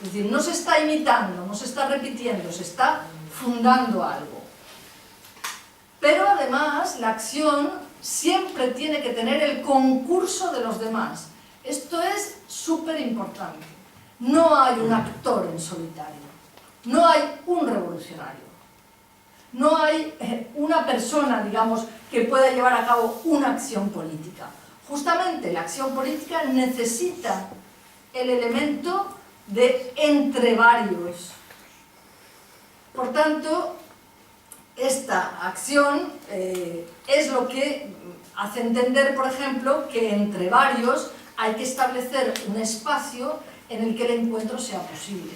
Es decir, no se está imitando, no se está repitiendo, se está fundando algo. Pero además la acción siempre tiene que tener el concurso de los demás. Esto es súper importante. No hay un actor en solitario, no hay un revolucionario, no hay una persona, digamos, que pueda llevar a cabo una acción política. Justamente la acción política necesita el elemento de entre varios. Por tanto, esta acción es lo que hace entender, por ejemplo, que entre varios hay que establecer un espacio en el que el encuentro sea posible.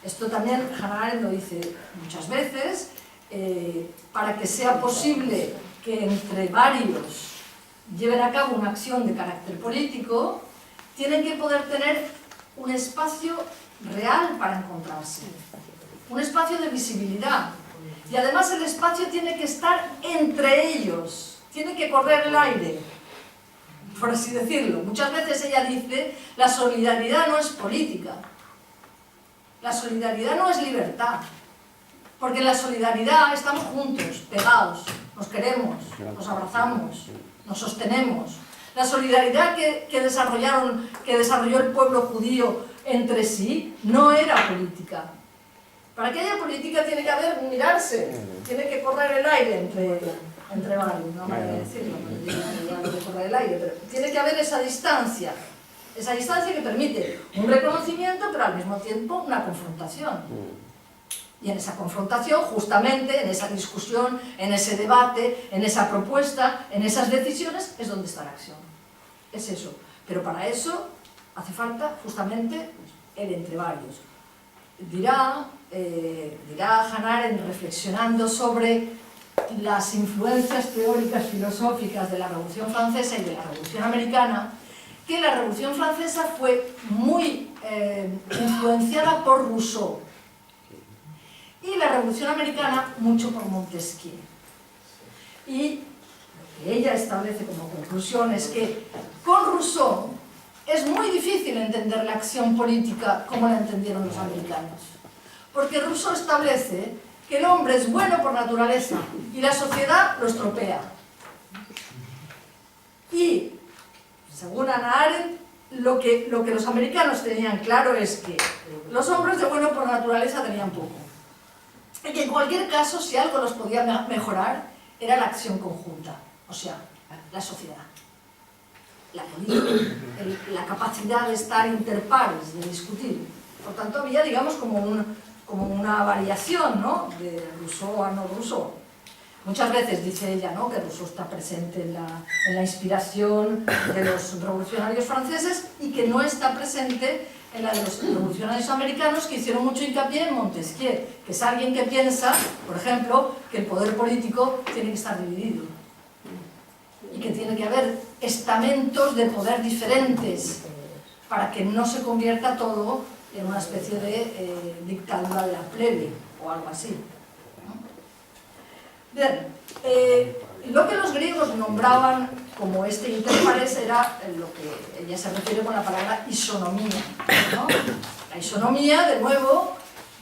Esto también Hannah Arendt lo dice muchas veces, para que sea posible que entre varios lleven a cabo una acción de carácter político, tienen que poder tener un espacio real para encontrarse, un espacio de visibilidad. Y además el espacio tiene que estar entre ellos, tiene que correr el aire, por así decirlo. Muchas veces ella dice, la solidaridad no es política, la solidaridad no es libertad, porque en la solidaridad estamos juntos, pegados, nos queremos, nos abrazamos, nos sostenemos. La solidaridad que desarrolló el pueblo judío entre sí no era política. Para que haya política tiene que haber mirarse, tiene que correr el aire entre varios, no me voy a decirlo, no de correr el aire, pero tiene que haber esa distancia que permite un reconocimiento, pero al mismo tiempo una confrontación. Y en esa confrontación, justamente, en esa discusión, en ese debate, en esa propuesta, en esas decisiones, es donde está la acción. Es eso. Pero para eso hace falta justamente el entre varios. Dirá Hannah Arendt, reflexionando sobre las influencias teóricas filosóficas de la Revolución Francesa y de la Revolución Americana, que la Revolución Francesa fue muy influenciada por Rousseau y la Revolución Americana mucho por Montesquieu. Y lo que ella establece como conclusión es que con Rousseau es muy difícil entender la acción política como la entendieron los americanos, porque Rousseau establece que el hombre es bueno por naturaleza y la sociedad lo estropea. Y, según Hannah Arendt, lo que los americanos tenían claro es que los hombres de bueno por naturaleza tenían poco. Y que en cualquier caso, si algo los podía mejorar, era la acción conjunta, o sea, la sociedad, la política, la capacidad de estar interpares, de discutir. Por tanto, había, digamos, como una variación, ¿no?, de Rousseau a no Rousseau. Muchas veces dice ella, ¿no?, que Rousseau está presente en la inspiración de los revolucionarios franceses y que no está presente en la de los revolucionarios americanos, que hicieron mucho hincapié en Montesquieu, que es alguien que piensa, por ejemplo, que el poder político tiene que estar dividido y que tiene que haber estamentos de poder diferentes para que no se convierta todo en una especie de dictadura de la plebe o algo así, ¿no? Bien, lo que los griegos nombraban como este interpares era lo que ella se refiere con la palabra isonomía, ¿no? La isonomía, de nuevo,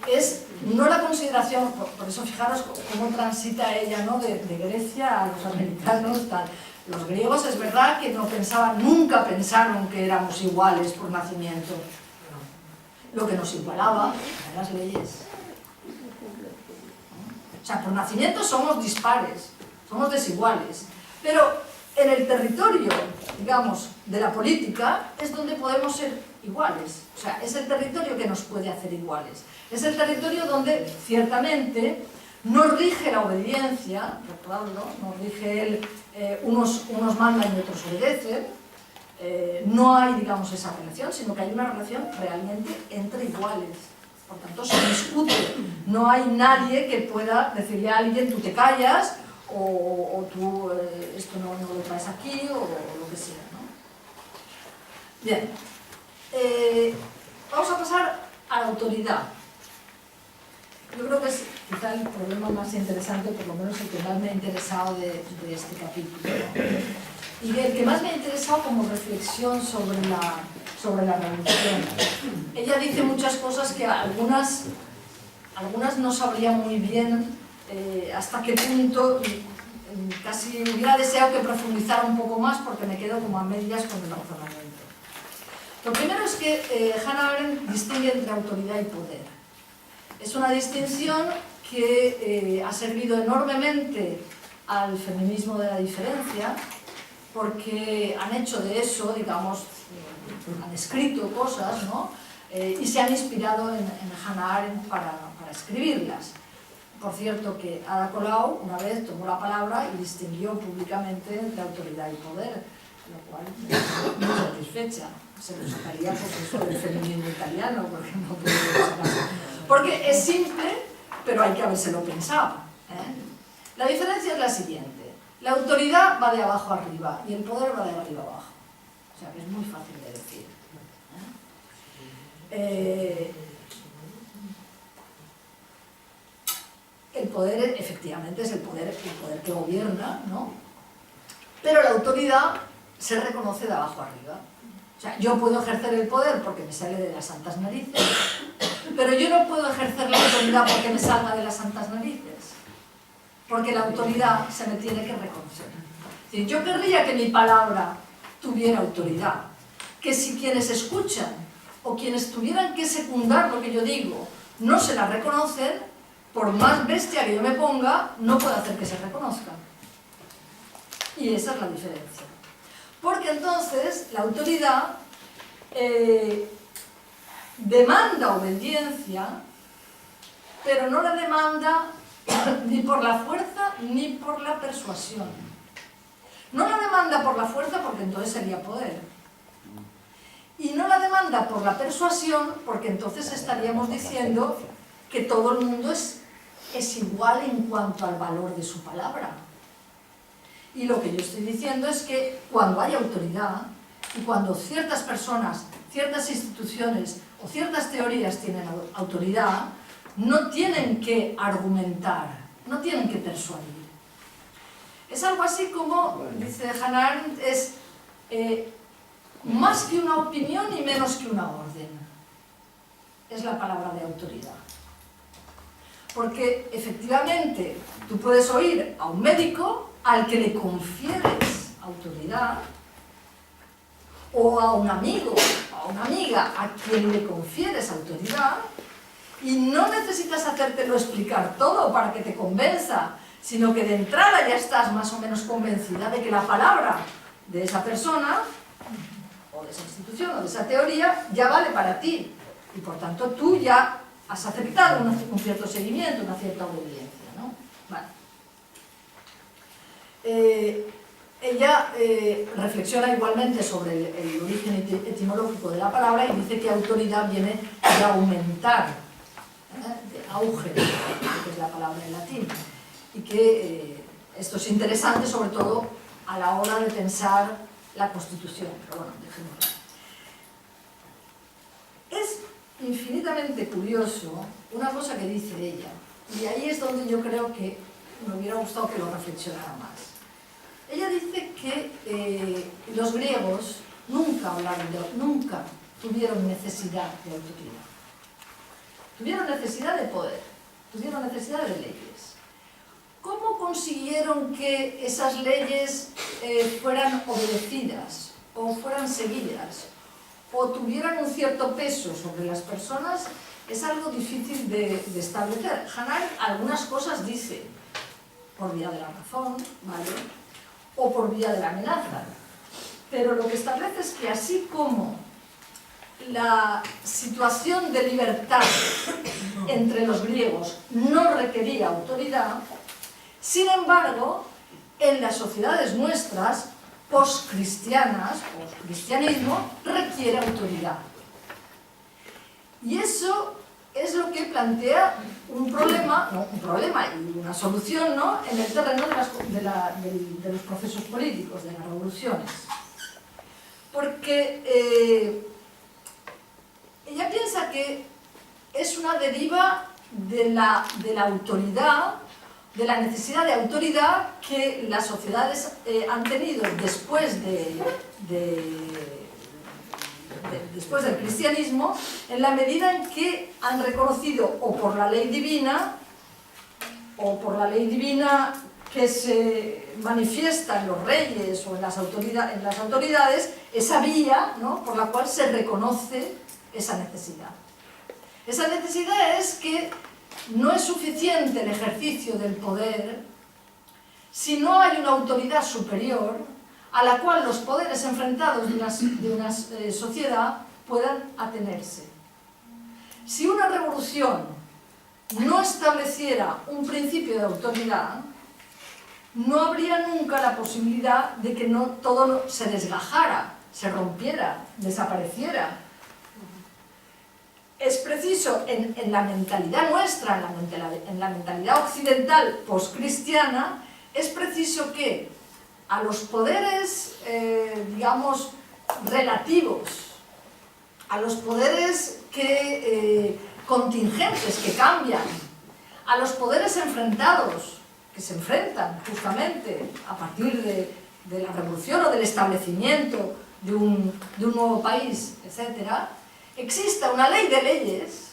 es no la consideración, por eso fijaros cómo transita ella, ¿no?, de Grecia a los americanos, tal. Los griegos es verdad que no pensaban, nunca pensaron que éramos iguales por nacimiento. Lo que nos igualaba eran las leyes. O sea, por nacimiento somos dispares, somos desiguales, pero en el territorio, digamos, de la política es donde podemos ser iguales. O sea, es el territorio que nos puede hacer iguales. Es el territorio donde, ciertamente, no rige la obediencia, recordadlo, no rige unos mandan y otros obedecen, no hay, digamos, esa relación, sino que hay una relación realmente entre iguales. Por tanto, se discute, no hay nadie que pueda decirle a alguien, tú te callas, o tú esto no lo traes aquí, o lo que sea, ¿no? Bien, vamos a pasar a la autoridad. Yo creo que es quizá el problema más interesante, por lo menos el que más me ha interesado de este capítulo, ¿no? Y el que más me ha interesado como reflexión sobre sobre la revolución. Ella dice muchas cosas que algunas no sabría muy bien hasta qué punto. Casi hubiera deseado que profundizara un poco más porque me quedo como a medias con el razonamiento. Lo primero es que Hannah Arendt distingue entre autoridad y poder. Es una distinción que ha servido enormemente al feminismo de la diferencia, porque han hecho de eso, digamos, han escrito cosas, ¿no? Y se han inspirado en Hannah Arendt para escribirlas. Por cierto, que Ada Colau una vez tomó la palabra y distinguió públicamente entre autoridad y poder, lo cual me quedó muy satisfecha. Se lo sacaría por eso del feminismo italiano, porque no podría sacarse. Porque es simple, pero hay que habérselo pensado, ¿eh? La diferencia es la siguiente: la autoridad va de abajo arriba y el poder va de arriba abajo. O sea que es muy fácil de decir, ¿eh? El poder efectivamente es el poder que gobierna, ¿no? Pero la autoridad se reconoce de abajo arriba. O sea, yo puedo ejercer el poder porque me sale de las santas narices, pero yo no puedo ejercer la autoridad porque me salga de las santas narices, porque la autoridad se me tiene que reconocer. Es decir, yo querría que mi palabra tuviera autoridad, que si quienes escuchan o quienes tuvieran que secundar lo que yo digo no se la reconocen, por más bestia que yo me ponga, no puedo hacer que se reconozca. Y esa es la diferencia. Porque entonces la autoridad demanda obediencia, pero no la demanda ni por la fuerza ni por la persuasión. No la demanda por la fuerza porque entonces sería poder. Y no la demanda por la persuasión porque entonces estaríamos diciendo que todo el mundo es igual en cuanto al valor de su palabra. Y lo que yo estoy diciendo es que cuando hay autoridad y cuando ciertas personas, ciertas instituciones o ciertas teorías tienen autoridad, no tienen que argumentar, no tienen que persuadir. Es algo así como, dice Hannah Arendt, es más que una opinión y menos que una orden. Es la palabra de autoridad. Porque efectivamente tú puedes oír a un médico al que le confieres autoridad, o a un amigo, a una amiga a quien le confieres autoridad, y no necesitas hacértelo explicar todo para que te convenza, sino que de entrada ya estás más o menos convencida de que la palabra de esa persona, o de esa institución, o de esa teoría, ya vale para ti. Y por tanto tú ya has aceptado un cierto seguimiento, una cierta obediencia, ¿no? Vale. Ella reflexiona igualmente sobre el origen etimológico de la palabra y dice que autoridad viene de aumentar, de auge, que es la palabra en latín, y que esto es interesante sobre todo a la hora de pensar la Constitución, pero bueno, dejémoslo. Es infinitamente curioso una cosa que dice ella, y ahí es donde yo creo que me hubiera gustado que lo reflexionara más. Ella dice que los griegos nunca tuvieron necesidad de autoridad. Tuvieron necesidad de poder, tuvieron necesidad de leyes. ¿Cómo consiguieron que esas leyes fueran obedecidas o fueran seguidas o tuvieran un cierto peso sobre las personas? Es algo difícil de establecer. Hannah Arendt algunas cosas dice por vía de la razón, ¿vale?, o por vía de la amenaza. Pero lo que establece es que así como la situación de libertad entre los griegos no requería autoridad, sin embargo, en las sociedades nuestras, postcristianas, postcristianismo, requiere autoridad. Y eso es lo que plantea un problema y una solución, ¿no?, en el terreno de los procesos políticos, de las revoluciones. Porque ella piensa que es una deriva de la autoridad, de la necesidad de autoridad que las sociedades han tenido después de después del cristianismo, en la medida en que han reconocido o por la ley divina que se manifiesta en los reyes o en las autoridades, esa vía, ¿no?, por la cual se reconoce esa necesidad. Esa necesidad es que no es suficiente el ejercicio del poder si no hay una autoridad superior a la cual los poderes enfrentados de una sociedad puedan atenerse. Si una revolución no estableciera un principio de autoridad, no habría nunca la posibilidad de que todo se desgajara, se rompiera, desapareciera. Es preciso, en la mentalidad nuestra, en la mentalidad occidental postcristiana, es preciso que a los poderes, digamos, relativos, a los poderes contingentes que cambian, a los poderes enfrentados, que se enfrentan justamente a partir de la revolución o del establecimiento de un nuevo país, etc., exista una ley de leyes,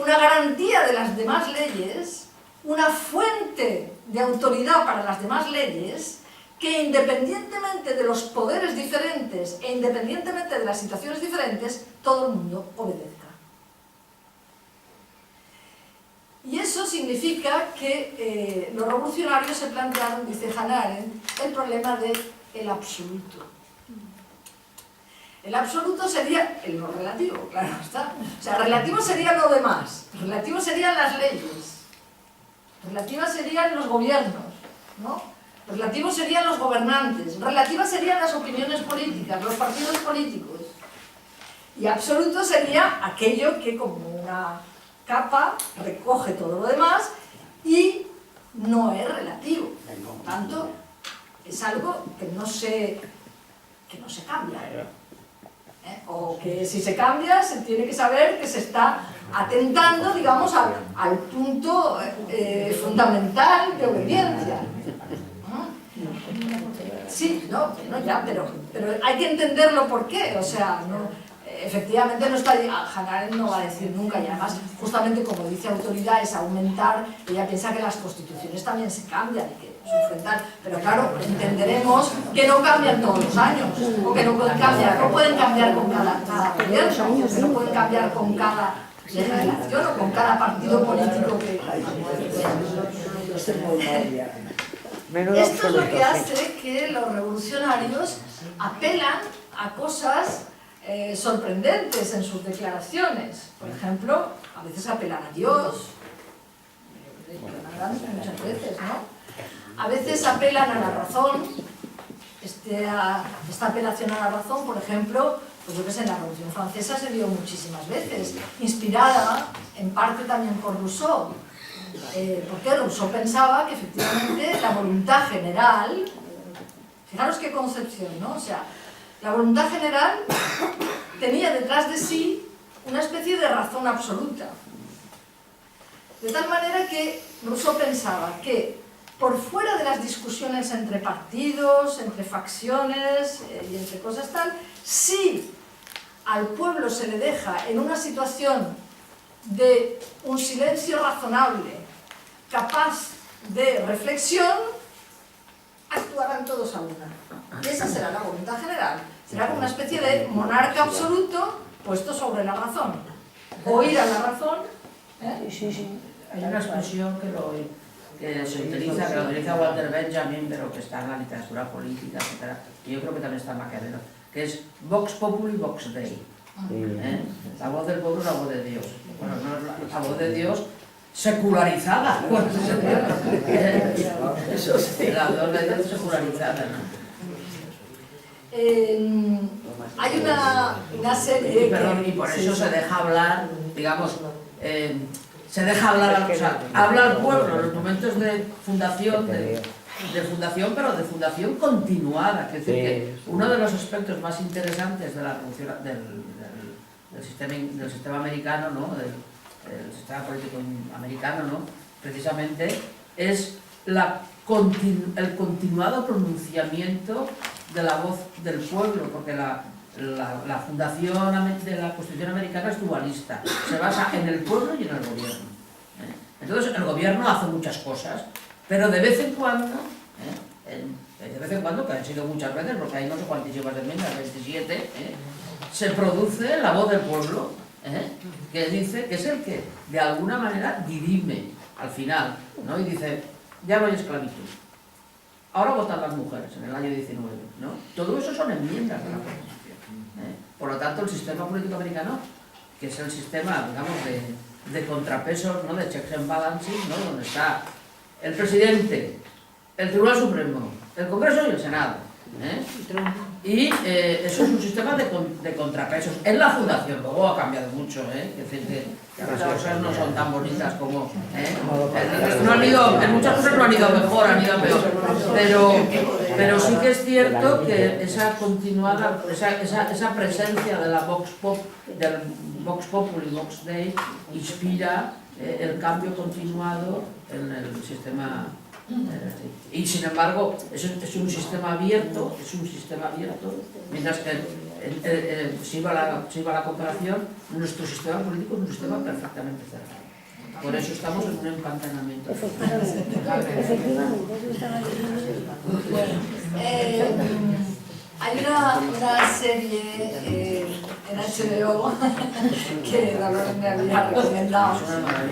una garantía de las demás leyes, una fuente de autoridad para las demás leyes, que independientemente de los poderes diferentes e independientemente de las situaciones diferentes, todo el mundo obedezca. Y eso significa que los revolucionarios se plantearon, dice Hannah Arendt, el problema del absoluto. El absoluto sería lo relativo, claro está. O sea, relativo sería lo demás, relativo serían las leyes, relativas serían los gobiernos, ¿no? Relativos serían los gobernantes, relativas serían las opiniones políticas, los partidos políticos. Y absoluto sería aquello que como una capa recoge todo lo demás y no es relativo. Por tanto, es algo que no se cambia. O que si se cambia, se tiene que saber que se está atentando, digamos, al punto fundamental de obediencia. Sí, no, ya, pero hay que entenderlo por qué, o sea, efectivamente no está, Hannah Arendt no va a decir nunca, y además, justamente como dice autoridad, es aumentar, ella piensa que las constituciones también se cambian y que es enfrentar, pero claro, entenderemos que no cambian todos los años, o que no pueden cambiar con cada gobierno, que no pueden cambiar con cada legislación o con cada partido político que... Esto es lo que hace que los revolucionarios apelan a cosas sorprendentes en sus declaraciones. Por ejemplo, a veces apelan a Dios, muchas veces, ¿no? A veces apelan a la razón. Esta apelación a la razón, por ejemplo, pues yo que sé, en la Revolución Francesa se vio muchísimas veces, inspirada en parte también por Rousseau. Porque Rousseau pensaba que efectivamente la voluntad general, fijaros qué concepción, ¿no? O sea, la voluntad general tenía detrás de sí una especie de razón absoluta. De tal manera que Rousseau pensaba que por fuera de las discusiones entre partidos, entre facciones y entre cosas tal, si al pueblo se le deja en una situación de un silencio razonable, capaz de reflexión, actuarán todos a una. Y esa será la voluntad general. Será como una especie de monarca absoluto puesto sobre la razón. Oír a la razón. Hay una expresión que se utiliza, que lo utiliza Walter Benjamin, pero que está en la literatura política, etc. Y yo creo que también está en Maquiavelo, que es Vox Populi, Vox Dei. La voz del pueblo es la voz de Dios. Bueno, no es la voz de Dios secularizada. Eso sí, la voz de Dios secularizada, ¿no? Hay una serie... Perdón, y por eso se deja hablar, digamos, se deja hablar, o sea, habla al pueblo en los momentos de fundación, pero de fundación continuada. Es decir, que uno de los aspectos más interesantes de la revolución del sistema americano, ¿no? del sistema político americano, ¿no? Precisamente es el continuado pronunciamiento de la voz del pueblo, porque la fundación de la Constitución americana es dualista, se basa en el pueblo y en el gobierno. Entonces el gobierno hace muchas cosas, pero de vez en cuando, que han sido muchas veces, porque hay no sé cuántísimas enmiendas, 27, se produce la voz del pueblo, que dice que es el que de alguna manera dirime al final, ¿no? Y dice, ya no hay esclavitud. Ahora votan las mujeres en el año 19, ¿no? Todo eso son enmiendas de la Constitución. Por lo tanto, el sistema político americano, que es el sistema, digamos, de contrapesos, ¿no? De checks and balances, ¿no? Donde está el presidente, el Tribunal Supremo, el Congreso y el Senado. Y eso es un sistema de contrapesos. En la fundación, luego ha cambiado mucho, es decir, que las cosas no son tan bonitas como... no han ido, en muchas cosas no han ido mejor, han ido peor. Pero sí que es cierto que esa continuada, esa presencia de la del Vox Populi, Vox Dei, inspira el cambio continuado en el sistema. Y sin embargo es un sistema abierto, mientras que si iba la comparación, nuestro sistema político es un sistema perfectamente cerrado. Por eso estamos en un empantanamiento. Hay una serie en HBO que Dolores me había recomendado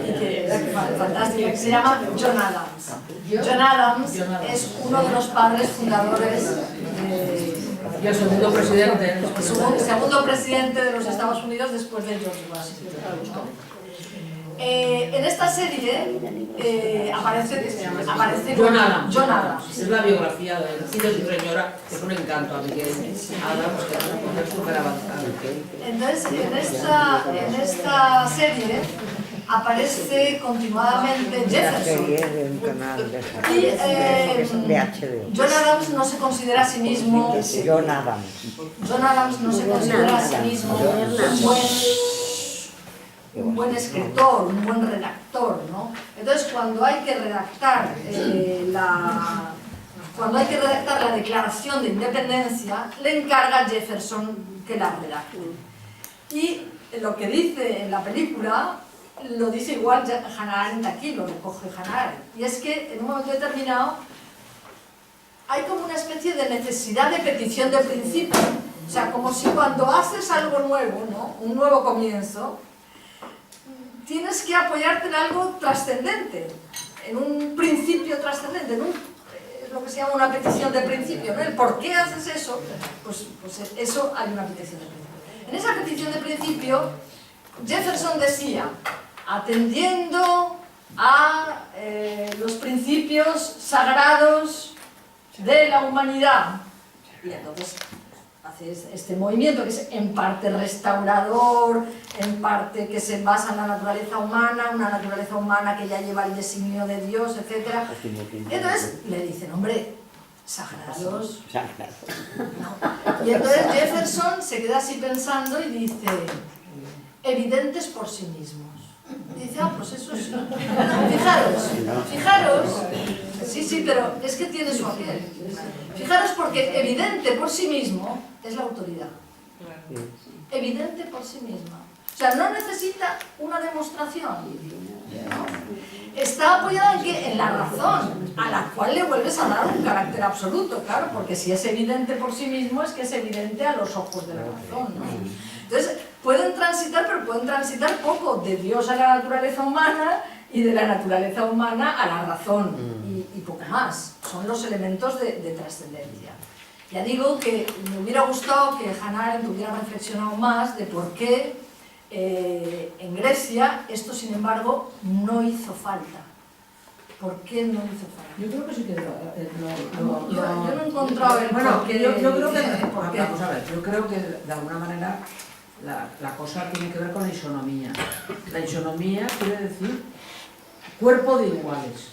y que es fantástica, que se llama John Adams. John Adams es uno de los padres fundadores y el segundo presidente. Segundo presidente de los Estados Unidos después de George Washington. En esta serie aparece John Adams. John Adams. Es la biografía de él y de su señora, que es un encanto a mí, que Adams, que es una mujer súper avanzada. Entonces, en esta serie aparece continuadamente Jefferson. Y John Adams no se considera a sí mismo... John Adams no se considera a sí mismo un buen escritor, un buen redactor, ¿no? Entonces, cuando hay que redactar la Declaración de Independencia, le encarga a Jefferson que la redacte. Y lo que dice en la película lo dice igual Hannah Arendt aquí, lo recoge Hannah Arendt. Y es que en un momento determinado hay como una especie de necesidad de petición de principio. O sea, como si cuando haces algo nuevo, ¿no? Un nuevo comienzo, tienes que apoyarte en algo trascendente, en un principio trascendente, en lo que se llama una petición de principio, ¿no? El por qué haces eso, pues eso hay una petición de principio. En esa petición de principio, Jefferson decía, atendiendo a los principios sagrados de la humanidad, y entonces hace este movimiento que es en parte restaurador, en parte que se basa en la naturaleza humana, una naturaleza humana que ya lleva el designio de Dios, etc. Entonces le dicen, hombre, sagrados. No. Y entonces Jefferson se queda así pensando y dice, evidentes por sí mismos. Y dice, pues eso sí. Fijaros, sí, pero es que tiene su aquel. Fijaros porque evidente por sí mismo es la autoridad. Evidente por sí misma. O sea, no necesita una demostración. ¿No? Está apoyada en la razón, a la cual le vuelves a dar un carácter absoluto, claro, porque si es evidente por sí mismo es que es evidente a los ojos de la razón, ¿no? Entonces, pueden transitar, pero pueden transitar poco, de Dios a la naturaleza humana y de la naturaleza humana a la razón, y poco más. Son los elementos de trascendencia. Ya digo que me hubiera gustado que Hannah Arendt hubiera reflexionado más de por qué en Grecia esto, sin embargo, no hizo falta. ¿Por qué no hizo falta? Yo creo que sí que yo no he encontrado el bueno, porqué. Yo creo que, vamos a ver, yo creo que de alguna manera la cosa tiene que ver con la isonomía. La isonomía quiere decir cuerpo de iguales.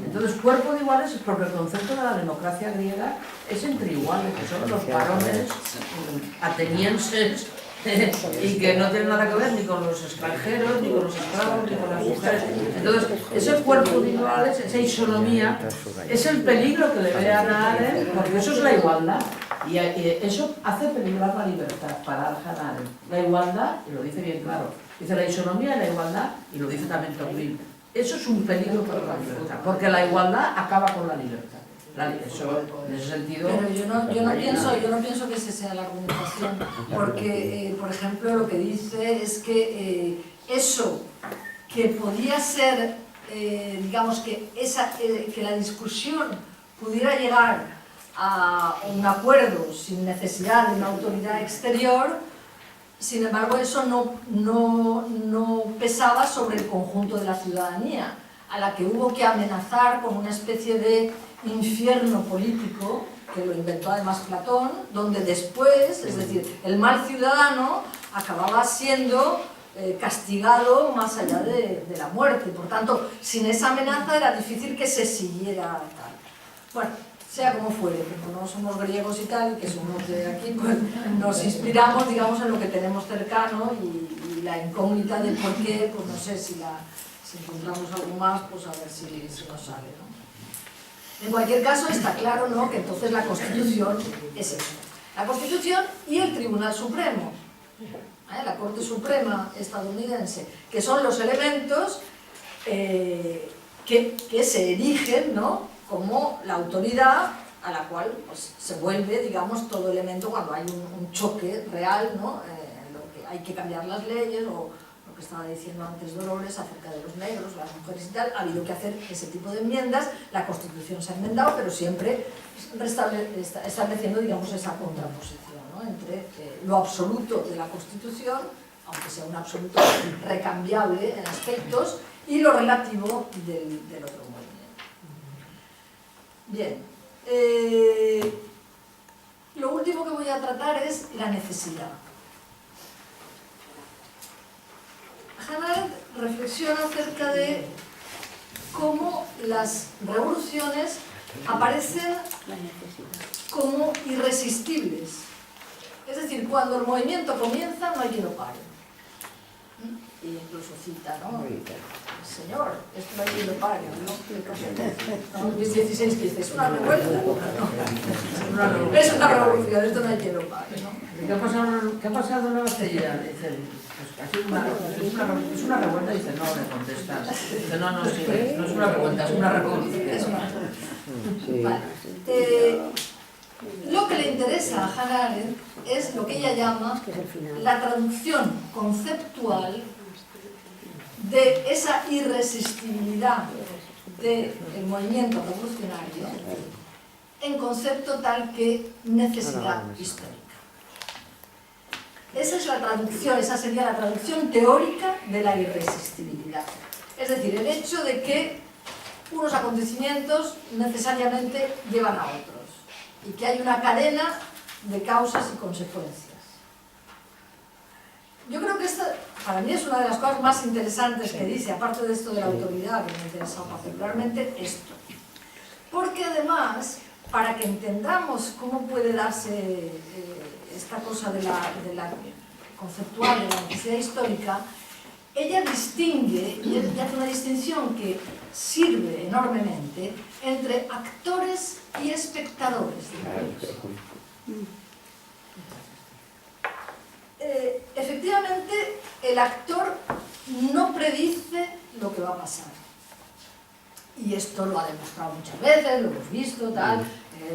Entonces, cuerpo de iguales es porque el concepto de la democracia griega es entre iguales, que son los varones atenienses y que no tienen nada que ver ni con los extranjeros, ni con los esclavos, ni con las mujeres. Entonces, ese cuerpo de iguales, esa isonomía, es el peligro que le ve a Hannah Arendt, porque eso es la igualdad. Y eso hace peligrar la libertad para Hannah Arendt. La igualdad, y lo dice bien claro, dice la isonomía y la igualdad, y lo dice también Tocqueville. Eso es un peligro para la libertad, porque la igualdad acaba con la libertad. Eso, en ese sentido... Pero yo no pienso que esa sea la argumentación, porque, por ejemplo, lo que dice es que eso que podía ser, digamos, que la discusión pudiera llegar a un acuerdo sin necesidad de una autoridad exterior, sin embargo, eso no pesaba sobre el conjunto de la ciudadanía, a la que hubo que amenazar con una especie de infierno político, que lo inventó además Platón, donde después, es decir, el mal ciudadano acababa siendo castigado más allá de la muerte. Por tanto, sin esa amenaza era difícil que se siguiera tal. Bueno, sea como fuere, como no somos griegos y tal, que somos de aquí, pues nos inspiramos, digamos, en lo que tenemos cercano y la incógnita del por qué, pues no sé, si encontramos algo más, pues a ver si nos sale, ¿no? En cualquier caso, está claro, ¿no?, que entonces la Constitución es eso. La Constitución y el Tribunal Supremo, la Corte Suprema estadounidense, que son los elementos que se erigen, ¿no?, como la autoridad a la cual pues, se vuelve, digamos, todo elemento cuando hay un choque real, ¿no?, en lo que hay que cambiar las leyes, o lo que estaba diciendo antes Dolores acerca de los negros, las mujeres y tal. Ha habido que hacer ese tipo de enmiendas. La Constitución se ha enmendado, pero siempre estableciendo, digamos, esa contraposición, ¿no?, entre lo absoluto de la Constitución, aunque sea un absoluto recambiable en aspectos, y lo relativo del otro movimiento. Bien, lo último que voy a tratar es la necesidad. Hannah Arendt reflexiona acerca de cómo las revoluciones aparecen como irresistibles. Es decir, cuando el movimiento comienza no hay quien lo pare. Y incluso cita, ¿no?, señor, esto no hay quien lo pare, ¿no? Luis XVI, que dice, es una revuelta, ¿no? Es una revolución, esto no hay quien lo pare, ¿no? ¿Qué ha pasado en la Bastilla? Dice, es una revuelta, dice, no, le contestas. Dice, no, sí, no es una revuelta, es una revolución. Vale. Lo que le interesa a Hannah Arendt es lo que ella llama la traducción conceptual de esa irresistibilidad del movimiento revolucionario en concepto tal que necesidad histórica. Esa es la traducción, esa sería la traducción teórica de la irresistibilidad. Es decir, el hecho de que unos acontecimientos necesariamente llevan a otros y que hay una cadena de causas y consecuencias. Yo creo que esta, para mí, es una de las cosas más interesantes que dice, aparte de esto de la autoridad, que me interesa particularmente, esto. Porque además, para que entendamos cómo puede darse esta cosa de la conceptual, de la necesidad histórica, ella distingue, y hace una distinción que sirve enormemente, entre actores y espectadores. Efectivamente, el actor no predice lo que va a pasar. Y esto lo ha demostrado muchas veces, lo hemos visto, tal.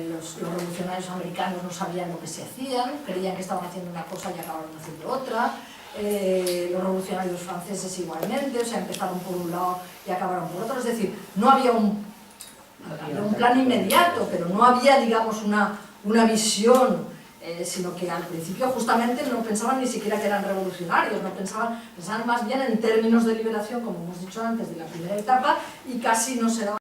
Los revolucionarios americanos no sabían lo que se hacían, creían que estaban haciendo una cosa y acabaron haciendo otra. Los revolucionarios franceses igualmente, o sea, empezaron por un lado y acabaron por otro. Es decir, no había un plan inmediato, pero no había, digamos, una visión, sino que al principio justamente no pensaban ni siquiera que eran revolucionarios, no pensaban más bien en términos de liberación, como hemos dicho antes, de la primera etapa, y casi no se daban